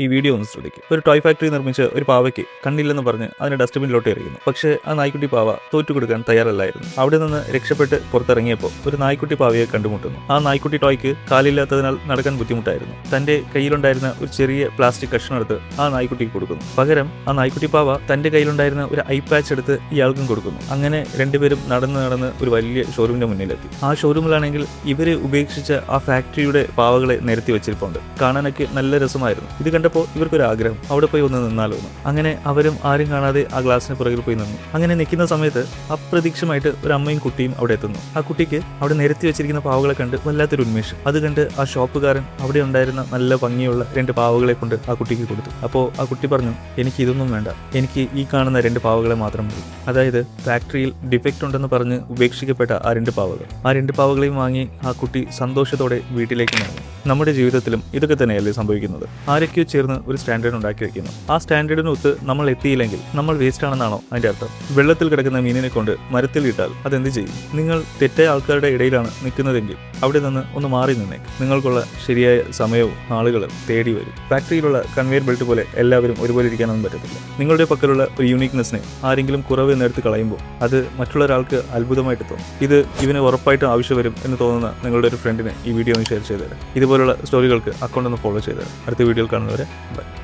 ഈ വീഡിയോ ഒന്ന് ശ്രദ്ധിക്കും. ഒരു ടോയ് ഫാക്ടറി നിർമ്മിച്ച ഒരു പാവയ്ക്ക് കണ്ണില്ലെന്ന് പറഞ്ഞ് അതിനെ ഡസ്റ്റ്ബിനിലോട്ട് എറിയുന്നു. പക്ഷേ ആ നായ്ക്കുട്ടി പാവ തോറ്റുകൊടുക്കാൻ തയ്യാറല്ലായിരുന്നു. അവിടെ നിന്ന് രക്ഷപ്പെട്ട് പുറത്തിറങ്ങിയപ്പോൾ ഒരു നായ്ക്കുട്ടി പാവയെ കണ്ടുമുട്ടുന്നു. ആ നായ്ക്കുട്ടി ടോയ്ക്ക് കാലില്ലാത്തതിനാൽ നടക്കാൻ ബുദ്ധിമുട്ടായിരുന്നു. തന്റെ കയ്യിലുണ്ടായിരുന്ന ഒരു ചെറിയ പ്ലാസ്റ്റിക് കഷ്ണം എടുത്ത് ആ നായ്ക്കുട്ടിക്ക് കൊടുക്കുന്നു. പകരം ആ നായ്ക്കുട്ടി പാവ തന്റെ കയ്യിലുണ്ടായിരുന്ന ഒരു ഐ പാച്ച് എടുത്ത് ഇയാൾക്കും കൊടുക്കുന്നു. അങ്ങനെ രണ്ടുപേരും നടന്ന് ഒരു വലിയ ഷോറൂമിന്റെ മുന്നിലെത്തി. ആ ഷോറൂമിലാണെങ്കിൽ ഇവര് ഉപേക്ഷിച്ച ആ ഫാക്ടറിയുടെ പാവകളെ നിരത്തി വെച്ചിരിപ്പുണ്ട്. കാണാനൊക്കെ നല്ല രസമായിരുന്നു. ഇത് കണ്ടപ്പോൾ ഇവർക്കൊരു ആഗ്രഹം അവിടെ പോയി ഒന്ന് നിന്നാലോ എന്ന്. അങ്ങനെ അവരും ആരും കാണാതെ ആ ഗ്ലാസിന് പുറകിൽ പോയി നിന്നു. അങ്ങനെ നിൽക്കുന്ന സമയത്ത് അപ്രതീക്ഷിതമായിട്ട് ഒരു അമ്മയും കുട്ടിയും അവിടെ എത്തുന്നു. ആ കുട്ടിക്ക് അവിടെ നിരത്തി വെച്ചിരിക്കുന്ന പാവകളെ കണ്ട് വല്ലാത്തൊരു ഉന്മേഷം. അത് കണ്ട് ആ ഷോപ്പുകാരൻ അവിടെ ഉണ്ടായിരുന്ന നല്ല ഭംഗിയുള്ള 2 പാവകളെ കൊണ്ട് ആ കുട്ടിക്ക് കൊടുത്തു. അപ്പോൾ ആ കുട്ടി പറഞ്ഞു, എനിക്ക് ഇതൊന്നും വേണ്ട, എനിക്ക് ഈ കാണുന്ന 2 പാവകളെ മാത്രം മതി. അതായത് ഫാക്ടറിയിൽ ഡിഫക്റ്റ് ഉണ്ടെന്ന് പറഞ്ഞ് ഉപേക്ഷിക്കപ്പെട്ട ആ 2 പാവകൾ. ആ 2 പാവകളെയും വാങ്ങി ആ കുട്ടി സന്തോഷത്തോടെ വീട്ടിലേക്ക് നടന്നു. നമ്മുടെ ജീവിതത്തിലും ഇതൊക്കെ തന്നെയല്ലേ സംഭവിക്കുന്നത്? ആരൊക്കെയോ ചേർന്ന് ഒരു സ്റ്റാൻഡേർഡ് ഉണ്ടാക്കി വെക്കുന്നു. ആ സ്റ്റാൻഡേർഡിനൊത്ത് നമ്മൾ എത്തിയില്ലെങ്കിൽ നമ്മൾ വേസ്റ്റ് ആണെന്നാണോ അതിന്റെ അർത്ഥം? വെള്ളത്തിൽ കിടക്കുന്ന മീനിനെ കൊണ്ട് മരത്തിൽ ഇട്ടാൽ അതെന്ത് ചെയ്യും? നിങ്ങൾ തെറ്റായ ആൾക്കാരുടെ ഇടയിലാണ് നിൽക്കുന്നതെങ്കിൽ അവിടെ നിന്ന് ഒന്ന് മാറി നിന്നേക്ക്. നിങ്ങൾക്കുള്ള ശരിയായ സമയവും ആളുകളും തേടി വരും. ഫാക്ടറിയിലുള്ള കൺവെയർ ബെൽറ്റ് പോലെ എല്ലാവരും ഒരുപോലെ ഇരിക്കാനൊന്നും പറ്റത്തില്ല. നിങ്ങളുടെ പക്കലുള്ള ഒരു യൂണിക്നെസ്സിനെ ആരെങ്കിലും കുറവ് എന്നെടുത്ത് കളയുമ്പോൾ അത് മറ്റുള്ള ഒരാൾക്ക് അത്ഭുതമായിട്ട് തോന്നും. ഇത് ഇവന് ഉറപ്പായിട്ടും ആവശ്യം വരും എന്ന് തോന്നുന്ന നിങ്ങളുടെ ഒരു ഫ്രണ്ടിന് ഈ വീഡിയോ ഒന്ന് ഷെയർ ചെയ്തു തരാം. ഇതുപോലുള്ള സ്റ്റോറികൾക്ക് അക്കൗണ്ട് ഒന്ന് ഫോളോ ചെയ്തു തരാം. അടുത്ത വീഡിയോയിൽ കാണുന്നവരെ ബൈ.